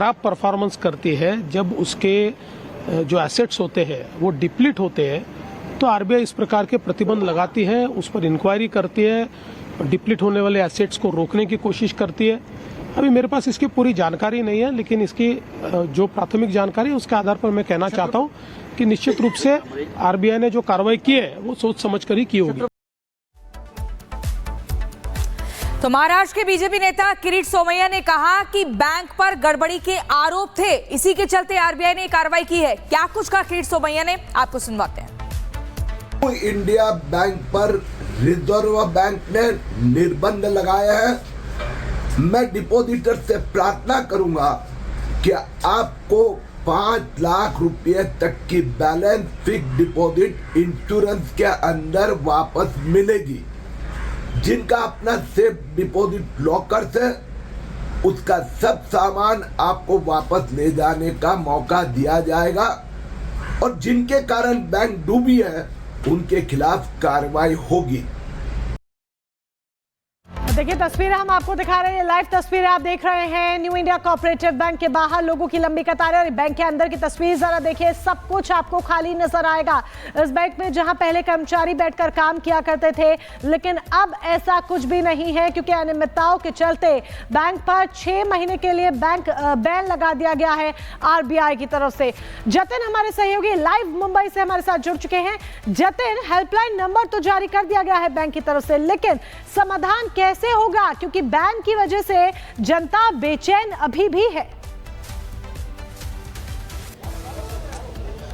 खराब परफॉर्मेंस करती है, जब उसके जो एसेट्स होते हैं वो डिप्लीट होते हैं, तो आरबीआई इस प्रकार के प्रतिबंध लगाती है, उस पर इंक्वायरी करती है, डिप्लीट होने वाले एसेट्स को रोकने की कोशिश करती है। अभी मेरे पास इसकी पूरी जानकारी नहीं है, लेकिन इसकी जो प्राथमिक जानकारी है उसके आधार पर मैं कहना चाहता हूं कि निश्चित रूप से आरबीआई ने जो कार्रवाई की है वो सोच समझ कर ही की होगी। तो महाराष्ट्र के बीजेपी नेता किरीट सोमैया ने कहा कि बैंक पर गड़बड़ी के आरोप थे, इसी के चलते आरबीआई ने कार्रवाई की है। क्या कुछ कहा किरीट सोमैया ने, आपको सुनवाते हैं। इंडिया बैंक पर रिजर्व बैंक ने निर्बंध लगाया है। मैं डिपॉजिटर से प्रार्थना करूंगा कि आपको 5 लाख रुपए तक की बैलेंस फिक्स डिपॉजिट इंश्योरेंस के अंदर वापस मिलेगी। जिनका अपना सेफ डिपॉजिट लॉकर से उसका सब सामान आपको वापस ले जाने का मौका दिया जाएगा, और जिनके कारण बैंक डूबी है उनके खिलाफ कार्रवाई होगी। देखिए तस्वीरें हम आपको दिखा रहे हैं, लाइव तस्वीरें आप देख रहे हैं। न्यू इंडिया कोऑपरेटिव बैंक के बाहर लोगों की लंबी कतारें, और बैंक के अंदर की तस्वीर जरा देखिए, सब कुछ आपको खाली नजर आएगा। इस बैंक में जहां पहले कर्मचारी बैठकर काम किया करते थे, लेकिन अब ऐसा कुछ भी नहीं है, क्योंकि अनियमितताओं के चलते बैंक पर 6 महीने के लिए बैंक बैन लगा दिया गया है आरबीआई की तरफ से। जतिन हमारे सहयोगी लाइव मुंबई से हमारे साथ जुड़ चुके हैं। जतिन, हेल्पलाइन नंबर तो जारी कर दिया गया है बैंक की तरफ से, लेकिन समाधान कैसे होगा, क्योंकि बैन की वजह से जनता बेचैन अभी भी है।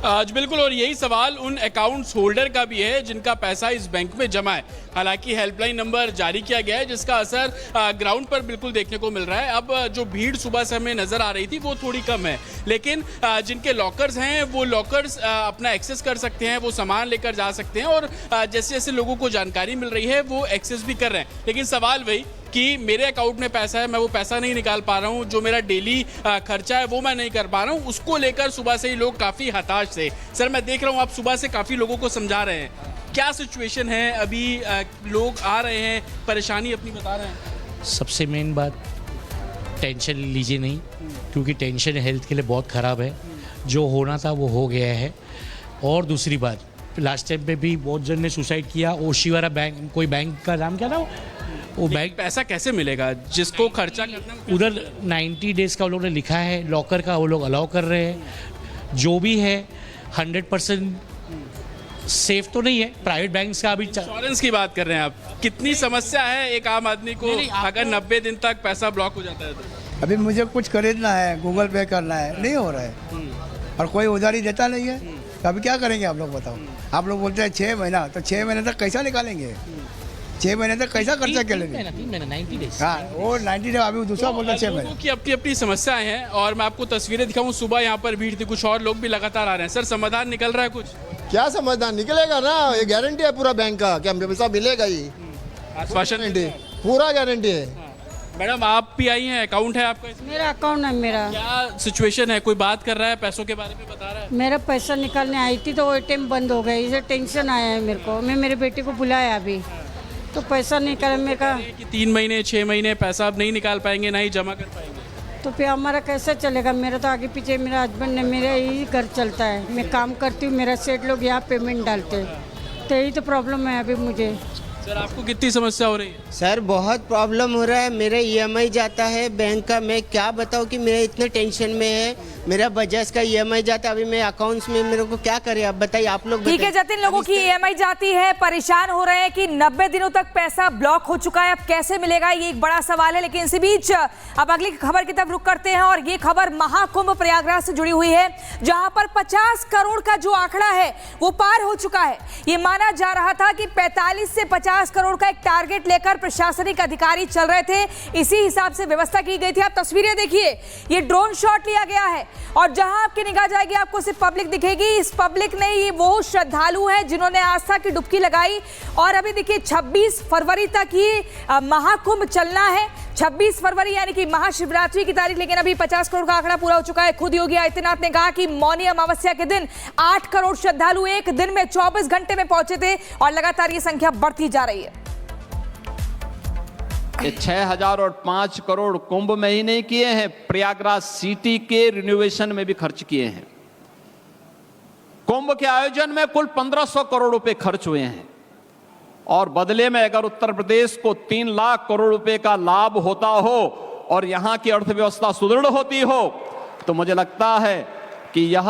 आज बिल्कुल, और यही सवाल उन अकाउंट्स होल्डर का भी है जिनका पैसा इस बैंक में जमा है। हालांकि हेल्पलाइन नंबर जारी किया गया है, जिसका असर ग्राउंड पर बिल्कुल देखने को मिल रहा है। अब जो भीड़ सुबह से हमें नजर आ रही थी वो थोड़ी कम है, लेकिन जिनके लॉकर्स हैं वो लॉकर्स अपना एक्सेस कर सकते हैं, वो सामान लेकर जा सकते हैं, और जैसे जैसे लोगों को जानकारी मिल रही है वो एक्सेस भी कर रहे हैं। लेकिन सवाल वही कि मेरे अकाउंट में पैसा है, मैं वो पैसा नहीं निकाल पा रहा हूँ, जो मेरा डेली खर्चा है वो मैं नहीं कर पा रहा हूँ, उसको लेकर सुबह से ही लोग काफ़ी हताश थे। सर, मैं देख रहा हूँ आप सुबह से काफ़ी लोगों को समझा रहे हैं, क्या सिचुएशन है अभी? लोग आ रहे हैं, परेशानी अपनी बता रहे हैं। सबसे मेन बात, टेंशन लीजिए नहीं, क्योंकि टेंशन हेल्थ के लिए बहुत ख़राब है। जो होना था वो हो गया है। और दूसरी बात, लास्ट टाइम पे भी बहुत जन ने सुसाइड किया। ओशीवारा बैंक, कोई बैंक का नाम क्या था वो बैंक, पैसा कैसे मिलेगा जिसको खर्चा करना? उधर 90 डेज का वो लोगों ने लिखा है, लॉकर का वो लोग अलाउ कर रहे हैं। जो भी है 100% सेफ तो नहीं है। प्राइवेट बैंक्स का अभी इंश्योरेंस की बात कर रहे हैं आप, कितनी समस्या है एक आम आदमी को अगर 90 दिन तक पैसा ब्लॉक हो जाता है तो? अभी मुझे कुछ खरीदना है, गूगल पे करना है, नहीं हो रहा है, और कोई उधारी देता नहीं है, तो अभी क्या करेंगे आप लोग बताओ? आप लोग बोलते हैं 6 महीना, तो 6 महीने तक कैसा निकालेंगे? 6 महीने तक कैसा खर्चा कर लेंगे? 3 महीने 90 डेज। हाँ, वो 90 डेज, अभी दूसरा बोलता है 6 महीने की अपनी अपनी समस्याएं हैं, और मैं आपको तस्वीरें दिखाऊं, सुबह यहाँ पर भीड़ थी, कुछ और लोग भी लगातार आ रहे हैं। सर, समाधान निकल रहा है कुछ? क्या समाधान निकलेगा ना, ये गारंटी है पूरा बैंक का कि हमें पैसा मिलेगा ही, आश्वासन पूरा गारंटी है। मैडम, आप भी आई हैं, अकाउंट है आपका इसमें? मेरा अकाउंट है मेरा। क्या सिचुएशन है? कोई बात कर रहा है, पैसों के बारे में बता रहा है? मेरा पैसा निकालने आई थी तो एटीएम बंद हो गया, इसे टेंशन आया है मेरे को। मैं मेरे बेटे को बुलाया अभी, तो पैसा निकाल, मेरे का 3 महीने 6 महीने पैसा आप नहीं निकाल पाएंगे, ना ही जमा कर पाएंगे, तो फिर हमारा कैसे चलेगा? मेरा तो आगे पीछे मेरा हस्बैंड ने, मेरा यही घर चलता है, मैं काम करती हूँ, मेरा सेठ लोग यहाँ पेमेंट डालते हैं, तो यही तो प्रॉब्लम है अभी मुझे। सर, आपको कितनी समस्या हो रही है? सर, बहुत प्रॉब्लम हो रहा है। मेरा ईएमआई जाता है बैंक का, मैं क्या बताऊँ कि मैं इतने टेंशन में है। मेरा बजाज का ईएमआई जाता है, अभी मैं अकाउंट्स में, मेरे को क्या करें आप बताइए, आप लोग ठीक है जतिन, लोगों की ईएमआई जाती है, परेशान हो रहे हैं कि 90 दिनों तक पैसा ब्लॉक हो चुका है, अब कैसे मिलेगा, ये एक बड़ा सवाल है। लेकिन इसी बीच अब अगली खबर की तरफ रुख करते हैं, और ये खबर महाकुंभ प्रयागराज से जुड़ी हुई है, जहां पर 50 करोड़ का जो आंकड़ा है वो पार हो चुका है। ये माना जा रहा था कि 45 से 50 करोड़ का एक टारगेट लेकर प्रशासनिक अधिकारी चल रहे थे, इसी हिसाब से व्यवस्था की गई थी। आप तस्वीरें देखिए, ये ड्रोन शॉट लिया गया है, और जहां आपकी निगाह जाएगी आपको सिर्फ पब्लिक दिखेगी। इस पब्लिक ने, ये वो श्रद्धालु हैं जिन्होंने आस्था की डुबकी लगाई, और अभी देखिए 26 फरवरी तक ये महाकुंभ चलना है। 26 फरवरी यानी कि महाशिवरात्रि की तारीख, लेकिन अभी 50 करोड़ का आंकड़ा पूरा हो चुका है। खुद योगी आदित्यनाथ ने कहा कि मौनी अमावस्या के दिन 8 करोड़ श्रद्धालु एक दिन में 24 घंटे में पहुंचे थे, और लगातार ये संख्या बढ़ती जा रही है। ये 6,000 और 5 करोड़ कुंभ में ही नहीं किए हैं, प्रयागराज सिटी के रिनोवेशन में भी खर्च किए हैं। कुंभ के आयोजन में कुल 1,500 करोड़ रुपए खर्च हुए हैं और बदले में अगर उत्तर प्रदेश को 3 लाख करोड़ रुपए का लाभ होता हो और यहां की अर्थव्यवस्था सुदृढ़ होती हो तो मुझे लगता है कि यह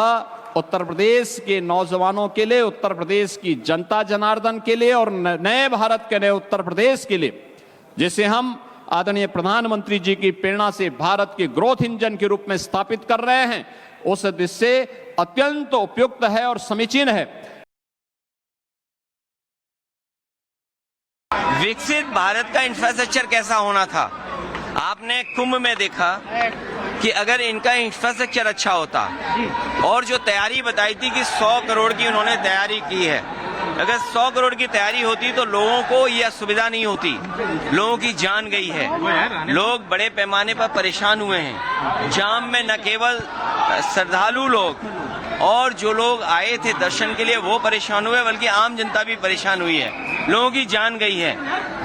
उत्तर प्रदेश के नौजवानों के लिए, उत्तर प्रदेश की जनता जनार्दन के लिए और नए भारत के नए उत्तर प्रदेश के लिए, जिसे हम आदरणीय प्रधानमंत्री जी की प्रेरणा से भारत के ग्रोथ इंजन के रूप में स्थापित कर रहे हैं, उस दृष्टि से अत्यंत उपयुक्त है और समीचीन है। विकसित भारत का इंफ्रास्ट्रक्चर कैसा होना था, आपने कुंभ में देखा कि अगर इनका इंफ्रास्ट्रक्चर अच्छा होता और जो तैयारी बताई थी कि 100 करोड़ की उन्होंने तैयारी की है, अगर 100 करोड़ की तैयारी होती तो लोगों को यह सुविधा नहीं होती। लोगों की जान गई है, लोग बड़े पैमाने पर परेशान हुए हैं। जाम में न केवल श्रद्धालु लोग और जो लोग आए थे दर्शन के लिए वो परेशान हुए, बल्कि आम जनता भी परेशान हुई है। लोगों की जान गई है।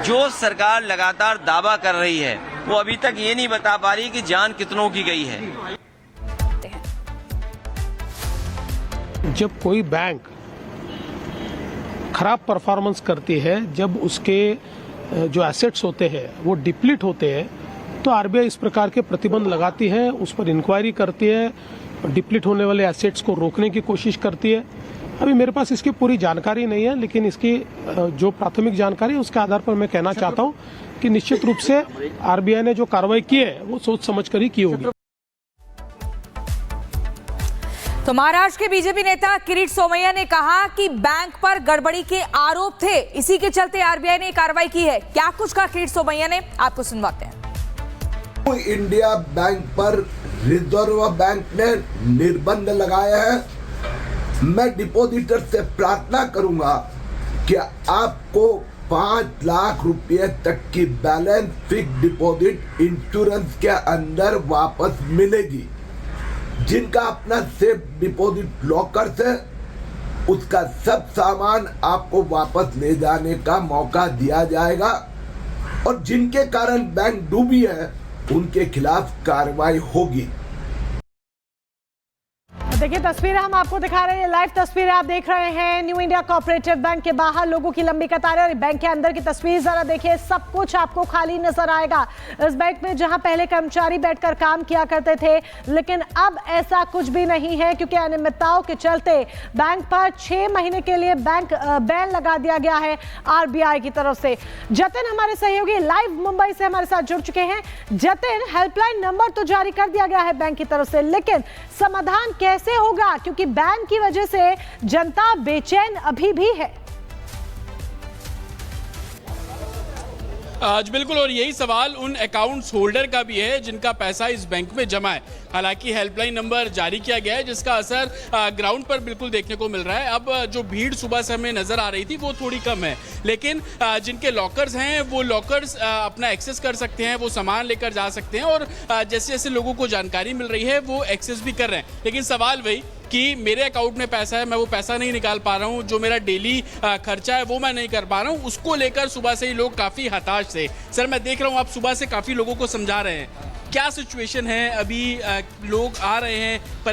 जो सरकार लगातार दावा कर रही है वो अभी तक ये नहीं बता पा रही कि जान कितनों की गई है। जब कोई बैंक खराब परफॉर्मेंस करती है, जब उसके जो एसेट्स होते हैं वो डिप्लीट होते हैं, तो आरबीआई इस प्रकार के प्रतिबंध लगाती है, उस पर इंक्वायरी करती है, डिप्लीट होने वाले एसेट्स को रोकने की कोशिश करती है। अभी मेरे पास इसकी पूरी जानकारी नहीं है, लेकिन इसकी जो प्राथमिक जानकारी है उसके आधार पर मैं कहना चाहता हूं कि निश्चित रूप से आरबीआई ने जो कार्रवाई की है वो सोच समझकर ही की होगी। तो महाराष्ट्र के बीजेपी नेता किरीट सोमैया ने कहा कि बैंक पर गड़बड़ी के आरोप थे, इसी के चलते आरबीआई ने कार्रवाई की है। क्या कुछ कहा किरीट सोमैया ने, आपको सुनवाते हैं। इंडिया बैंक पर रिजर्व बैंक ने निर्बंध लगाया है। मैं डिपॉजिटर से प्रार्थना करूंगा कि आपको 5 लाख रुपए तक की बैलेंस फिक्स डिपॉजिट इंश्योरेंस के अंदर वापस मिलेगी। जिनका अपना सेफ डिपॉजिट लॉकर से उसका सब सामान आपको वापस ले जाने का मौका दिया जाएगा और जिनके कारण बैंक डूबी है उनके खिलाफ कार्रवाई होगी। देखिए तस्वीरें हम आपको दिखा रहे हैं, लाइव तस्वीरें आप देख रहे हैं। न्यू इंडिया कोऑपरेटिव बैंक के बाहर लोगों की लंबी कतारें और बैंक के अंदर की तस्वीर जरा देखिए, सब कुछ आपको खाली नजर आएगा। इस बैंक में जहां पहले कर्मचारी बैठकर काम किया करते थे, लेकिन अब ऐसा कुछ भी नहीं है क्योंकि अनियमितताओं के चलते बैंक पर 6 महीने के लिए बैंक बैन लगा दिया गया है आरबीआई की तरफ से। जतिन हमारे सहयोगी लाइव मुंबई से हमारे साथ जुड़ चुके हैं। जतिन, हेल्पलाइन नंबर तो जारी कर दिया गया है बैंक की तरफ से, लेकिन समाधान कैसे होगा, क्योंकि बैन की वजह से जनता बेचैन अभी भी है। आज बिल्कुल, और यही सवाल उन अकाउंट्स होल्डर का भी है जिनका पैसा इस बैंक में जमा है। हालांकि हेल्पलाइन नंबर जारी किया गया है जिसका असर ग्राउंड पर बिल्कुल देखने को मिल रहा है। अब जो भीड़ सुबह से हमें नजर आ रही थी वो थोड़ी कम है, लेकिन जिनके लॉकर्स हैं वो लॉकर्स अपना एक्सेस कर सकते हैं, वो सामान लेकर जा सकते हैं और जैसे जैसे लोगों को जानकारी मिल रही है वो एक्सेस भी कर रहे हैं। लेकिन सवाल वही कि मेरे अकाउंट में पैसा है, मैं वो पैसा नहीं निकाल पा रहा हूँ, जो मेरा डेली खर्चा है वो मैं नहीं कर पा रहा हूँ, उसको लेकर सुबह से ही लोग काफ़ी हताश थे। सर, मैं देख रहा हूँ आप सुबह से काफ़ी लोगों को समझा रहे हैं, क्या सिचुएशन है? अभी लोग आ रहे हैं पर